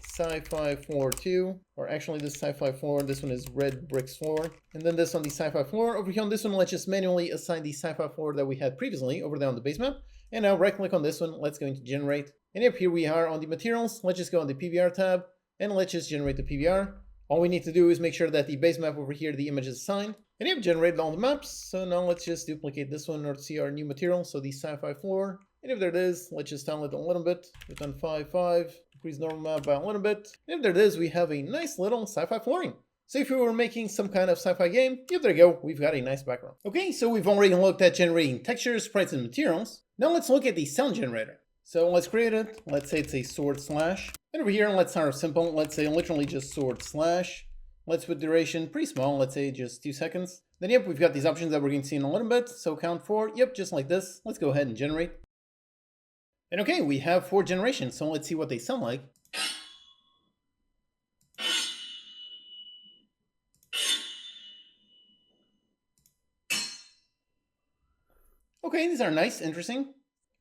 sci-fi floor 2, or actually this sci-fi floor, this one is red bricks floor. And then this on the sci-fi floor. Over here on this one, let's just manually assign the sci-fi floor that we had previously over there on the base map. And now right click on this one, let's go into generate. And up here we are on the materials. Let's just go on the PBR tab and let's just generate the PBR. All we need to do is make sure that the base map over here, the image is assigned. And you've generated all the maps. So now let's just duplicate this one in order to see our new material. So the sci-fi floor. And if there it is, let's just tile it a little bit. Put on 5.5, increase normal map by a little bit. And if there it is, we have a nice little sci-fi flooring. So if we were making some kind of sci-fi game, yep, there you go, we've got a nice background. Okay, so we've already looked at generating textures, sprites, and materials. Now let's look at the sound generator. So let's create it. Let's say it's a sword slash. And over here, let's start simple. Let's say literally just sword slash. Let's put duration pretty small. Let's say just 2 seconds. Then yep, we've got these options that we're going to see in a little bit. So count 4. Yep, just like this. Let's go ahead and generate. And okay, we have 4 generations. So let's see what they sound like. Okay, these are nice, interesting.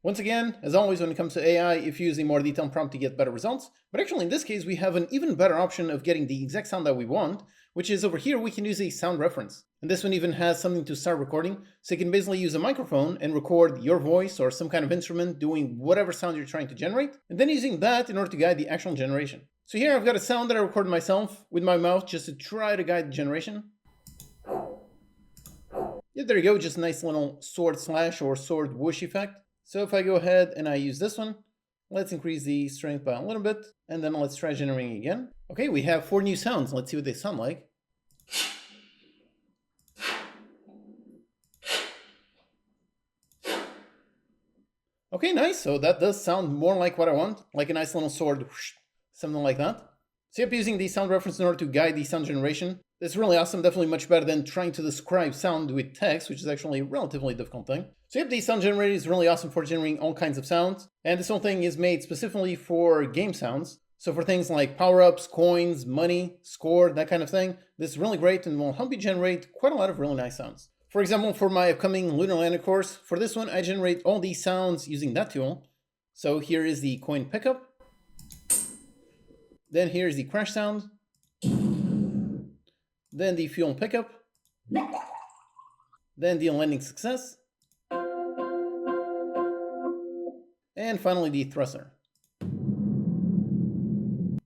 Once again, as always, when it comes to AI, if you use a more detailed prompt to get better results, but actually in this case, we have an even better option of getting the exact sound that we want, which is over here, we can use a sound reference. And this one even has something to start recording, so you can basically use a microphone and record your voice or some kind of instrument doing whatever sound you're trying to generate, and then using that in order to guide the actual generation. So here I've got a sound that I recorded myself with my mouth just to try to guide the generation. Yeah, there you go, just a nice little sword slash or sword whoosh effect. So if I go ahead and I use this one, let's increase the strength by a little bit, and then let's try generating again. Okay, we have 4 new sounds. Let's see what they sound like. Okay, nice. So that does sound more like what I want, like a nice little sword whoosh, something like that. So yep, using the sound reference in order to guide the sound generation. That's really awesome, definitely much better than trying to describe sound with text, which is actually a relatively difficult thing. So yep, the sound generator is really awesome for generating all kinds of sounds, and this whole thing is made specifically for game sounds. So for things like power-ups, coins, money, score, that kind of thing, this is really great and will help you generate quite a lot of really nice sounds. For example, for my upcoming Lunar Lander course, for this one I generate all these sounds using that tool. So here is the coin pickup. Then here's the crash sound. Then the fuel pickup. Then the landing success. And finally the thruster.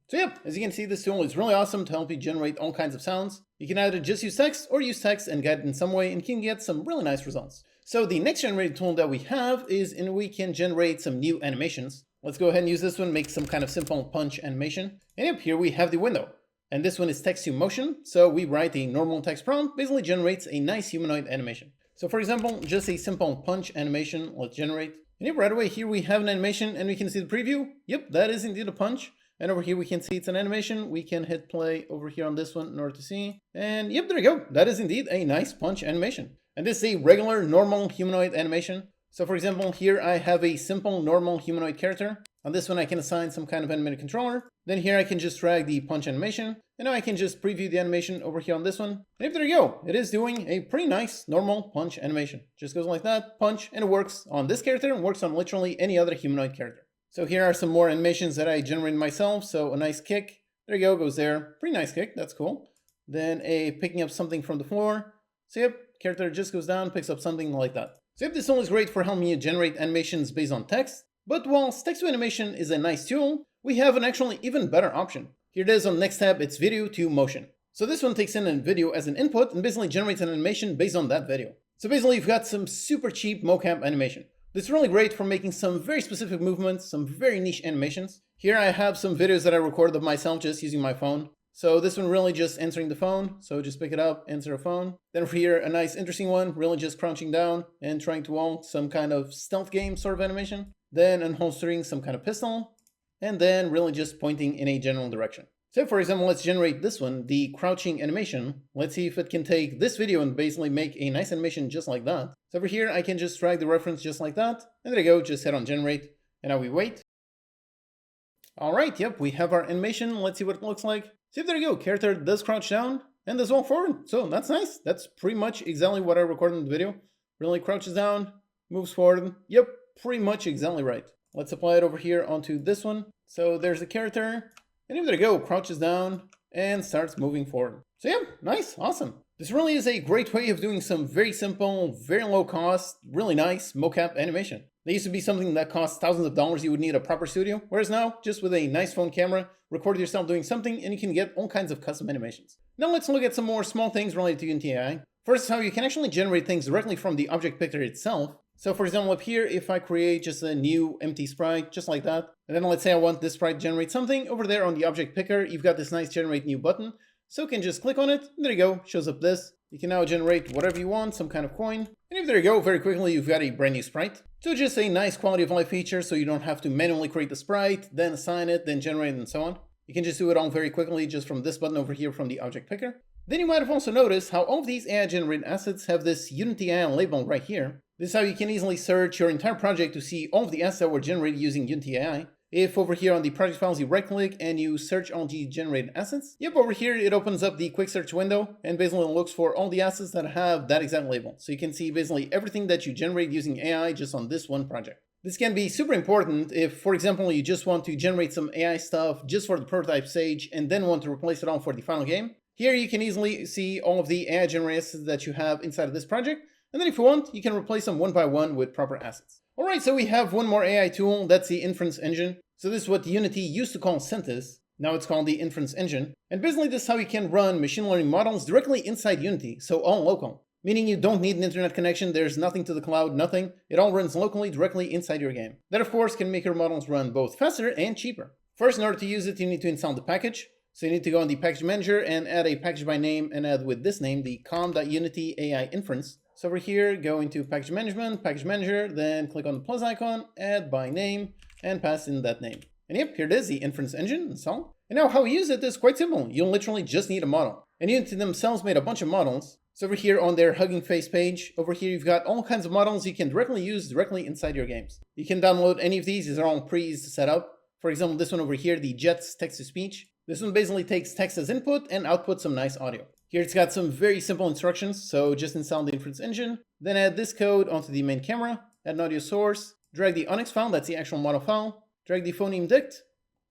So yep, as you can see, this tool is really awesome to help you generate all kinds of sounds. You can either just use text or use text and guide it in some way and you can get some really nice results. So the next generated tool that we have is in we can generate some new animations. Let's go ahead and use this one, make some kind of simple punch animation. And yep, here we have the window. And this one is text to motion. So we write a normal text prompt, basically generates a nice humanoid animation. So for example, just a simple punch animation, let's generate. And yep, right away here we have an animation and we can see the preview. Yep, that is indeed a punch. And over here we can see it's an animation. We can hit play over here on this one in order to see. And yep, there you go. That is indeed a nice punch animation. And this is a regular normal humanoid animation. So for example, here I have a simple normal humanoid character. On this one I can assign some kind of animated controller. Then here I can just drag the punch animation. And now I can just preview the animation over here on this one. And yep, there you go. It is doing a pretty nice normal punch animation. Just goes like that, punch, and it works on this character and works on literally any other humanoid character. So here are some more animations that I generated myself. So a nice kick. There you go, goes there. Pretty nice kick, that's cool. Then a picking up something from the floor. So yep, character just goes down, picks up something like that. So yep, this tool is great for helping you generate animations based on text. But whilst text to animation is a nice tool, we have an actually even better option. Here it is on the next tab, it's video to motion. So this one takes in a video as an input and basically generates an animation based on that video. So basically you've got some super cheap mocap animation. This is really great for making some very specific movements, some very niche animations. Here I have some videos that I recorded of myself just using my phone. So this one really just answering the phone. So just pick it up, answer a phone. Then over here, a nice interesting one, really just crouching down and trying to ult some kind of stealth game sort of animation. Then unholstering some kind of pistol. And then really just pointing in a general direction. So for example, let's generate this one, the crouching animation. Let's see if it can take this video and basically make a nice animation just like that. So over here, I can just drag the reference just like that. And there you go, just hit on generate. And now we wait. All right, yep, we have our animation. Let's see what it looks like. So there you go, character does crouch down and does walk forward. So that's nice. That's pretty much exactly what I recorded in the video. Really crouches down, moves forward. Yep, pretty much exactly right. Let's apply it over here onto this one. So there's the character. And there you go, crouches down and starts moving forward. So yeah, nice, awesome. This really is a great way of doing some very simple, very low cost, really nice mocap animation. They used to be something that cost thousands of dollars. You would need a proper studio, whereas now, just with a nice phone camera, record yourself doing something and you can get all kinds of custom animations. Now let's look at some more small things related to Unity AI. First, how you can actually generate things directly from the object picker itself. So for example, up here, if I create just a new empty sprite, just like that, and then let's say I want this sprite to generate something, over there on the object picker, you've got this nice generate new button. So you can just click on it, and there you go, shows up this. You can now generate whatever you want, some kind of coin. And if there you go, very quickly you've got a brand new sprite. So just a nice quality of life feature, so you don't have to manually create the sprite, then assign it, then generate it, and so on. You can just do it all very quickly just from this button over here from the object picker. Then you might have also noticed how all of these AI generated assets have this Unity AI label right here. This is how you can easily search your entire project to see all of the assets that were generated using Unity AI. If over here on the project files you right click and you search all the generated assets, over here it opens up the quick search window and basically looks for all the assets that have that exact label. So you can see basically everything that you generate using AI just on this one project. This can be super important if, for example, you just want to generate some AI stuff just for the prototype stage and then want to replace it all for the final game. Here you can easily see all of the AI generated assets that you have inside of this project. And then if you want, you can replace them one by one with proper assets. Alright, so we have one more AI tool, that's the Inference Engine. So this is what Unity used to call Synthesis. Now it's called the Inference Engine. And basically this is how you can run machine learning models directly inside Unity, so all local. Meaning you don't need an internet connection, there's nothing to the cloud, nothing. It all runs locally directly inside your game. That of course can make your models run both faster and cheaper. First, in order to use it, you need to install the package. So you need to go on the package manager and add a package by name and add with this name the com.unity AI inference. So over here, go into package management, package manager, then click on the plus icon, add by name, and pass in that name. And yep, here it is, the Inference Engine installed. And now how we use it is quite simple. You'll literally just need a model. And Unity themselves made a bunch of models. So over here on their Hugging Face page, over here you've got all kinds of models you can directly use directly inside your games. You can download any of these are all set up. For example, this one over here, the Jets text-to-speech. This one basically takes text as input and outputs some nice audio. Here it's got some very simple instructions, so just install the Inference Engine, then add this code onto the main camera, add an audio source, drag the Onyx file, that's the actual model file, drag the phoneme dict,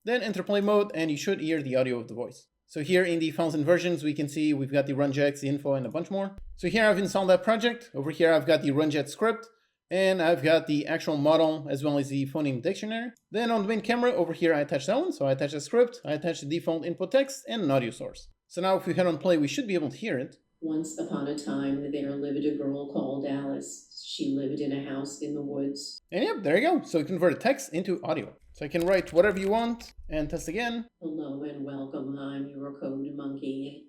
then enter play mode, and you should hear the audio of the voice. So here in the files and versions, we can see we've got the runjets, the info, and a bunch more. So here I've installed that project. Over here I've got the runjet script, and I've got the actual model as well as the phoneme dictionary. Then on the main camera over here I attach that one, so I attach the script, I attach the default input text, and an audio source. So now if we hit on play, we should be able to hear it. Once upon a time, there lived a girl called Alice. She lived in a house in the woods. And yep, there you go. So you convert text into audio. So I can write whatever you want and test again. Hello and welcome, I'm your code monkey.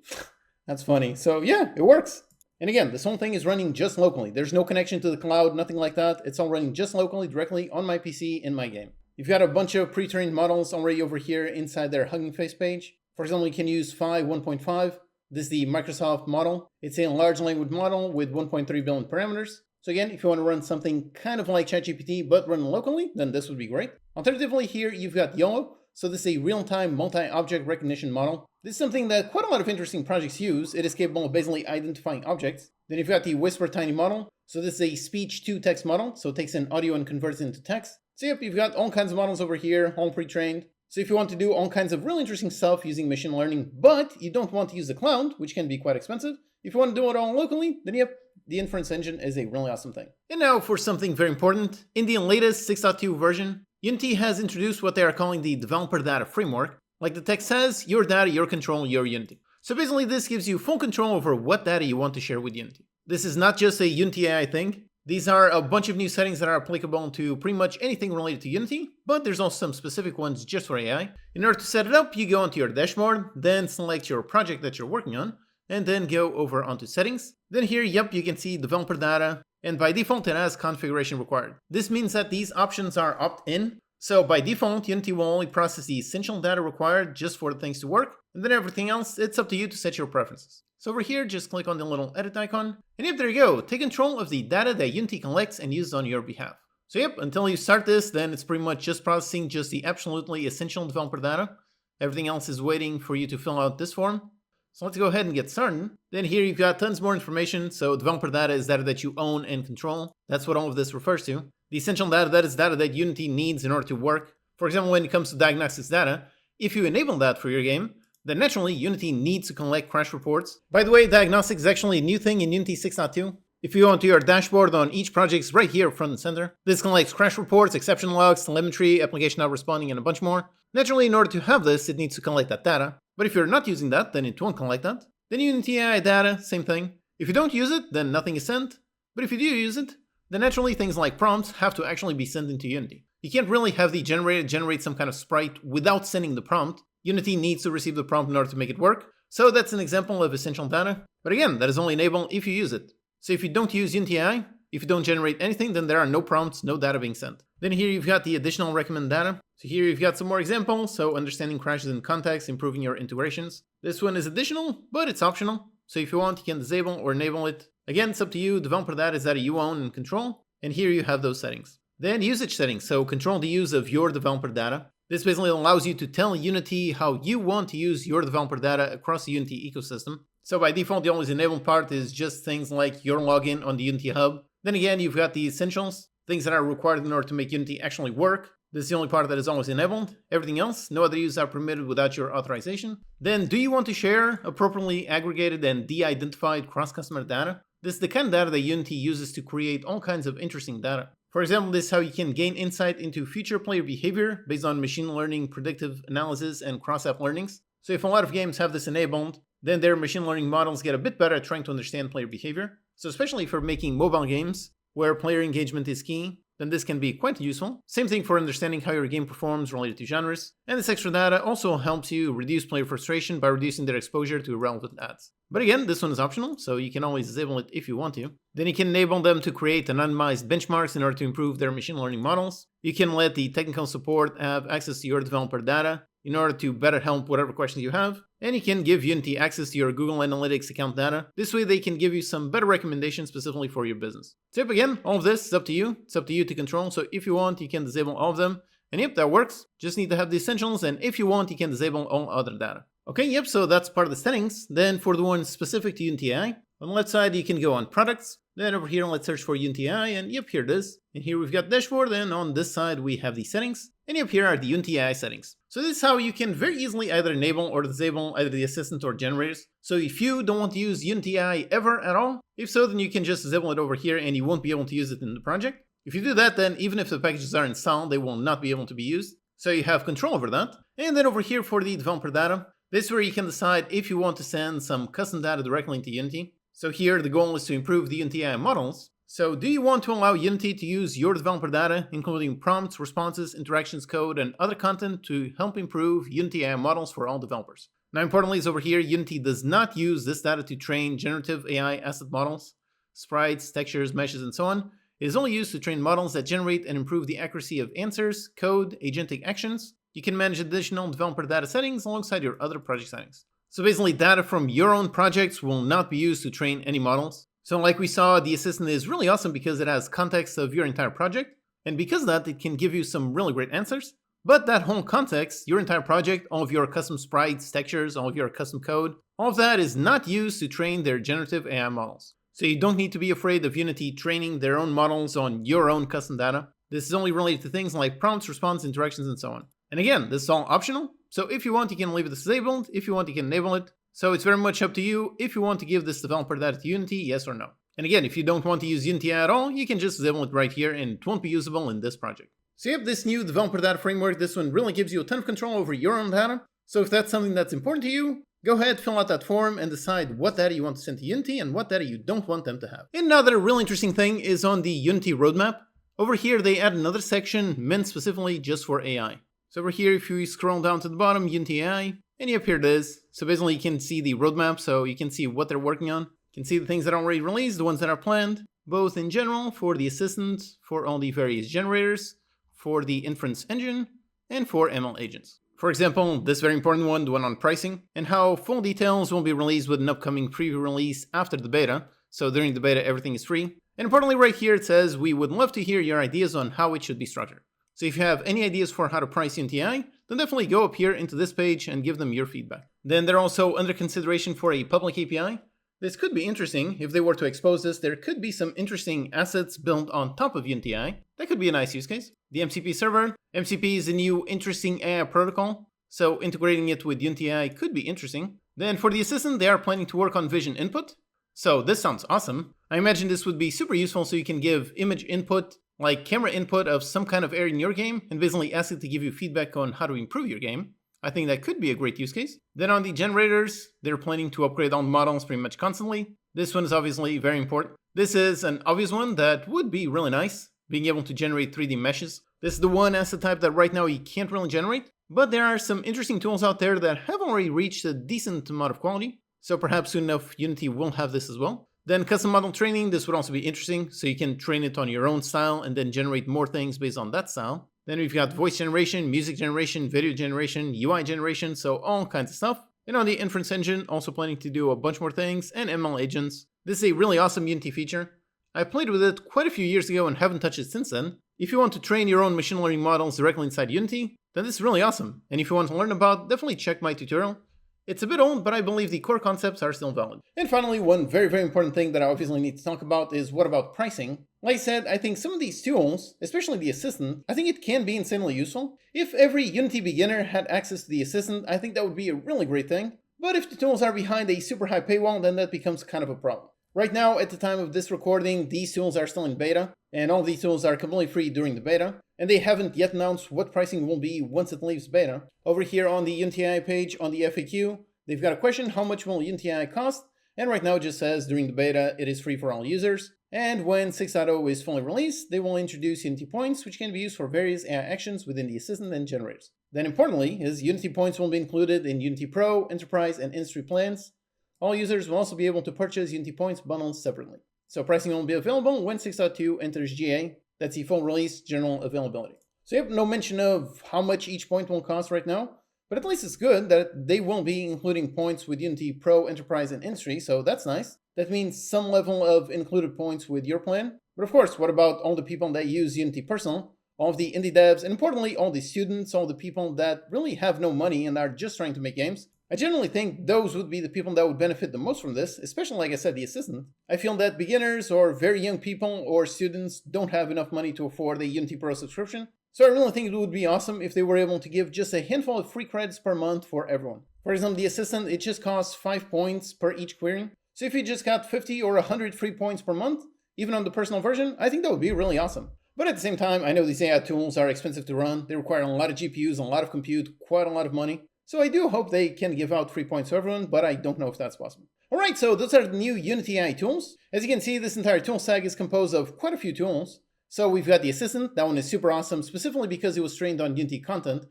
That's funny. So yeah, it works. And again, this whole thing is running just locally. There's no connection to the cloud, nothing like that. It's all running just locally, directly on my PC in my game. You've got a bunch of pre-trained models already over here inside their Hugging Face page. For example, you can use Phi 1.5. This is the Microsoft model. It's a large language model with 1.3 billion parameters. So again, if you want to run something kind of like ChatGPT but run locally, then this would be great. Alternatively, here you've got YOLO. So this is a real-time multi-object recognition model. This is something that quite a lot of interesting projects use. It is capable of basically identifying objects. Then you've got the Whisper Tiny model. So this is a speech-to-text model. So it takes in audio and converts it into text. So yep, you've got all kinds of models over here, all pre-trained. So if you want to do all kinds of really interesting stuff using machine learning, but you don't want to use the cloud, which can be quite expensive, if you want to do it all locally, then yep, the Inference Engine is a really awesome thing. And now for something very important. In the latest 6.2 version, Unity has introduced what they are calling the Developer Data Framework. Like the text says, your data, your control, your Unity. So basically this gives you full control over what data you want to share with Unity. This is not just a Unity AI thing. These are a bunch of new settings that are applicable to pretty much anything related to Unity, but there's also some specific ones just for AI. In order to set it up, you go onto your dashboard, then select your project that you're working on, and then go over onto settings. Then here, yep, you can see developer data, and by default it has configuration required. This means that these options are opt-in, so by default, Unity will only process the essential data required just for the things to work, and then everything else, it's up to you to set your preferences. So over here, just click on the little edit icon, and yep, there you go. Take control of the data that Unity collects and uses on your behalf. So yep, until you start this, then it's pretty much just processing just the absolutely essential developer data. Everything else is waiting for you to fill out this form. So let's go ahead and get started. Then here you've got tons more information. So developer data is data that you own and control. That's what all of this refers to. The essential data, that is data that Unity needs in order to work. For example, when it comes to diagnostics data, if you enable that for your game, then naturally Unity needs to collect crash reports. By the way, diagnostics is actually a new thing in Unity 6.2. If you go onto your dashboard on each project, it's right here front and center. This collects crash reports, exception logs, telemetry, application not responding, and a bunch more. Naturally, in order to have this, it needs to collect that data. But if you're not using that, then it won't collect that. Then Unity AI data, same thing. If you don't use it, then nothing is sent. But if you do use it, then naturally things like prompts have to actually be sent into Unity. You can't really have the generator generate some kind of sprite without sending the prompt. Unity needs to receive the prompt in order to make it work. So that's an example of essential data. But again, that is only enabled if you use it. So if you don't use Unity AI, if you don't generate anything, then there are no prompts, no data being sent. Then here you've got the additional recommended data. So here you've got some more examples. So understanding crashes in context, improving your integrations. This one is additional, but it's optional. So if you want, you can disable or enable it. Again, it's up to you. Developer data is data you own and control. And here you have those settings. Then usage settings. So control the use of your developer data. This basically allows you to tell Unity how you want to use your developer data across the Unity ecosystem. So by default, the always enabled part is just things like your login on the Unity Hub. Then again, you've got the essentials, things that are required in order to make Unity actually work. This is the only part that is always enabled. Everything else, no other use are permitted without your authorization. Then do you want to share appropriately aggregated and de-identified cross-customer data? This is the kind of data that Unity uses to create all kinds of interesting data. For example, this is how you can gain insight into future player behavior based on machine learning, predictive analysis, and cross-app learnings. So if a lot of games have this enabled, then their machine learning models get a bit better at trying to understand player behavior. So especially for making mobile games, where player engagement is key, then this can be quite useful. Same thing for understanding how your game performs related to genres. And this extra data also helps you reduce player frustration by reducing their exposure to irrelevant ads. But again, this one is optional, so you can always disable it if you want to. Then you can enable them to create anonymized benchmarks in order to improve their machine learning models. You can let the technical support have access to your developer data in order to better help whatever questions you have. And you can give Unity access to your Google Analytics account data. This way they can give you some better recommendations specifically for your business. So yep, again, all of this is up to you. It's up to you to control. So if you want, you can disable all of them. And yep, that works. Just need to have the essentials. And if you want, you can disable all other data. Okay, yep, so that's part of the settings. Then for the ones specific to Unity AI, on the left side, you can go on products. Then over here, let's search for Unity AI, and yep, here it is. And here we've got dashboard, and on this side, we have the settings. And yep, here are the Unity AI settings. So this is how you can very easily either enable or disable either the assistant or generators. So if you don't want to use Unity AI ever at all, if so, then you can just disable it over here and you won't be able to use it in the project. If you do that, then even if the packages are installed, they will not be able to be used. So you have control over that. And then over here for the developer data, this is where you can decide if you want to send some custom data directly into Unity. So here the goal is to improve the Unity AI models. So do you want to allow Unity to use your developer data, including prompts, responses, interactions code, and other content to help improve Unity AI models for all developers? Now importantly is over here, Unity does not use this data to train generative AI asset models, sprites, textures, meshes, and so on. It is only used to train models that generate and improve the accuracy of answers, code, agentic actions. You can manage additional developer data settings alongside your other project settings. So basically, data from your own projects will not be used to train any models. So like we saw, the assistant is really awesome because it has context of your entire project. And because of that, it can give you some really great answers. But that whole context, your entire project, all of your custom sprites, textures, all of your custom code, all of that is not used to train their generative AI models. So you don't need to be afraid of Unity training their own models on your own custom data. This is only related to things like prompts, response, interactions, and so on. And again, this is all optional. So if you want, you can leave it disabled. If you want, you can enable it. So it's very much up to you if you want to give this developer data to Unity, yes or no. And again, if you don't want to use Unity at all, you can just disable it right here and it won't be usable in this project. So yep, this new developer data framework, this one really gives you a ton of control over your own data. So if that's something that's important to you, go ahead, fill out that form and decide what data you want to send to Unity and what data you don't want them to have. And another really interesting thing is on the Unity roadmap. Over here, they add another section meant specifically just for AI. So over here, if you scroll down to the bottom, Unity AI, and yep, here it is. So basically you can see the roadmap, so you can see what they're working on. You can see the things that are already released, the ones that are planned, both in general for the assistant, for all the various generators, for the Inference Engine, and for ML agents. For example, this very important one, the one on pricing, and how full details will be released with an upcoming preview release after the beta. So during the beta, everything is free. And importantly, right here, it says, we would love to hear your ideas on how it should be structured. So if you have any ideas for how to price Unity AI, then definitely go up here into this page and give them your feedback. Then they're also under consideration for a public API. This could be interesting. If they were to expose this, there could be some interesting assets built on top of Unity AI. That could be a nice use case. The MCP server. MCP is a new interesting AI protocol, so integrating it with Unity AI could be interesting. Then for the assistant, they are planning to work on vision input. So this sounds awesome. I imagine this would be super useful so you can give image input, like camera input of some kind of area in your game, and basically ask it to give you feedback on how to improve your game. I think that could be a great use case. Then on the generators, they're planning to upgrade all the models pretty much constantly. This one is obviously very important. This is an obvious one that would be really nice, being able to generate 3D meshes. This is the one asset type that right now you can't really generate. but there are some interesting tools out there that have already reached a decent amount of quality, so perhaps soon enough Unity will have this as well. Then custom model training, this would also be interesting, so you can train it on your own style and then generate more things based on that style. Then we've got voice generation, music generation, video generation, UI generation, so all kinds of stuff. And on the Inference Engine, also planning to do a bunch more things, and ML agents. This is a really awesome Unity feature. I played with it quite a few years ago and haven't touched it since then. If you want to train your own machine learning models directly inside Unity, then this is really awesome. And if you want to learn about it, definitely check my tutorial. It's a bit old, but I believe the core concepts are still valid. And finally, one very important thing that I obviously need to talk about is what about pricing? Like I said, I think some of these tools, especially the assistant, I think it can be insanely useful. If every Unity beginner had access to the assistant, I think that would be a really great thing. But if the tools are behind a super high paywall, then that becomes kind of a problem. Right now, at the time of this recording, these tools are still in beta, and all these tools are completely free during the beta, and they haven't yet announced what pricing will be once it leaves beta. Over here on the Unity AI page, on the FAQ, they've got a question, how much will Unity AI cost? And right now it just says during the beta, it is free for all users. And when 6.0 is fully released, they will introduce Unity points, which can be used for various AI actions within the assistant and generators. Then importantly, is Unity points will be included in Unity Pro, Enterprise, and Industry plans. All users will also be able to purchase Unity points bundles separately. So pricing will be available when 6.2 enters GA. That's the full release general availability. So you have no mention of how much each point will cost right now, but at least it's good that they will be including points with Unity Pro, Enterprise, and Industry, so that's nice. That means some level of included points with your plan. But of course, what about all the people that use Unity Personal? All of the indie devs, and importantly, all the students, all the people that really have no money and are just trying to make games. I generally think those would be the people that would benefit the most from this, especially, like I said, the assistant. I feel that beginners or very young people or students don't have enough money to afford a Unity Pro subscription. So I really think it would be awesome if they were able to give just a handful of free credits per month for everyone. For example, the assistant, it just costs 5 points per each query. So if you just got 50 or 100 free points per month, even on the personal version, I think that would be really awesome. But at the same time, I know these AI tools are expensive to run. They require a lot of GPUs, a lot of compute, quite a lot of money. So I do hope they can give out free points to everyone, but I don't know if that's possible. Alright, so those are the new Unity AI tools. As you can see, this entire tool stack is composed of quite a few tools. So we've got the assistant, that one is super awesome, specifically because it was trained on Unity content,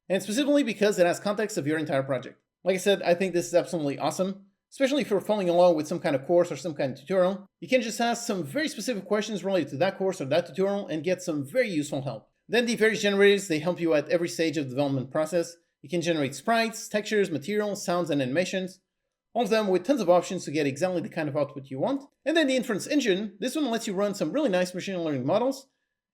and specifically because it has context of your entire project. Like I said, I think this is absolutely awesome, especially if you're following along with some kind of course or some kind of tutorial. You can just ask some very specific questions related to that course or that tutorial and get some very useful help. Then the various generators, they help you at every stage of the development process. You can generate sprites, textures, materials, sounds, and animations. All of them with tons of options to get exactly the kind of output you want. And then the Inference Engine, this one lets you run some really nice machine learning models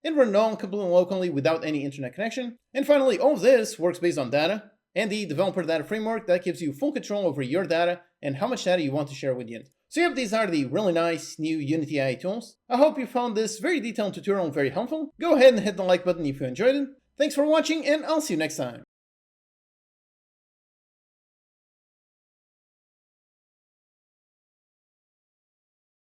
and run it all completely locally without any internet connection. And finally, all of this works based on data and the developer data framework that gives you full control over your data and how much data you want to share with Unity. So yep, these are the really nice new Unity AI tools. I hope you found this very detailed tutorial very helpful. Go ahead and hit the like button if you enjoyed it. Thanks for watching, and I'll see you next time.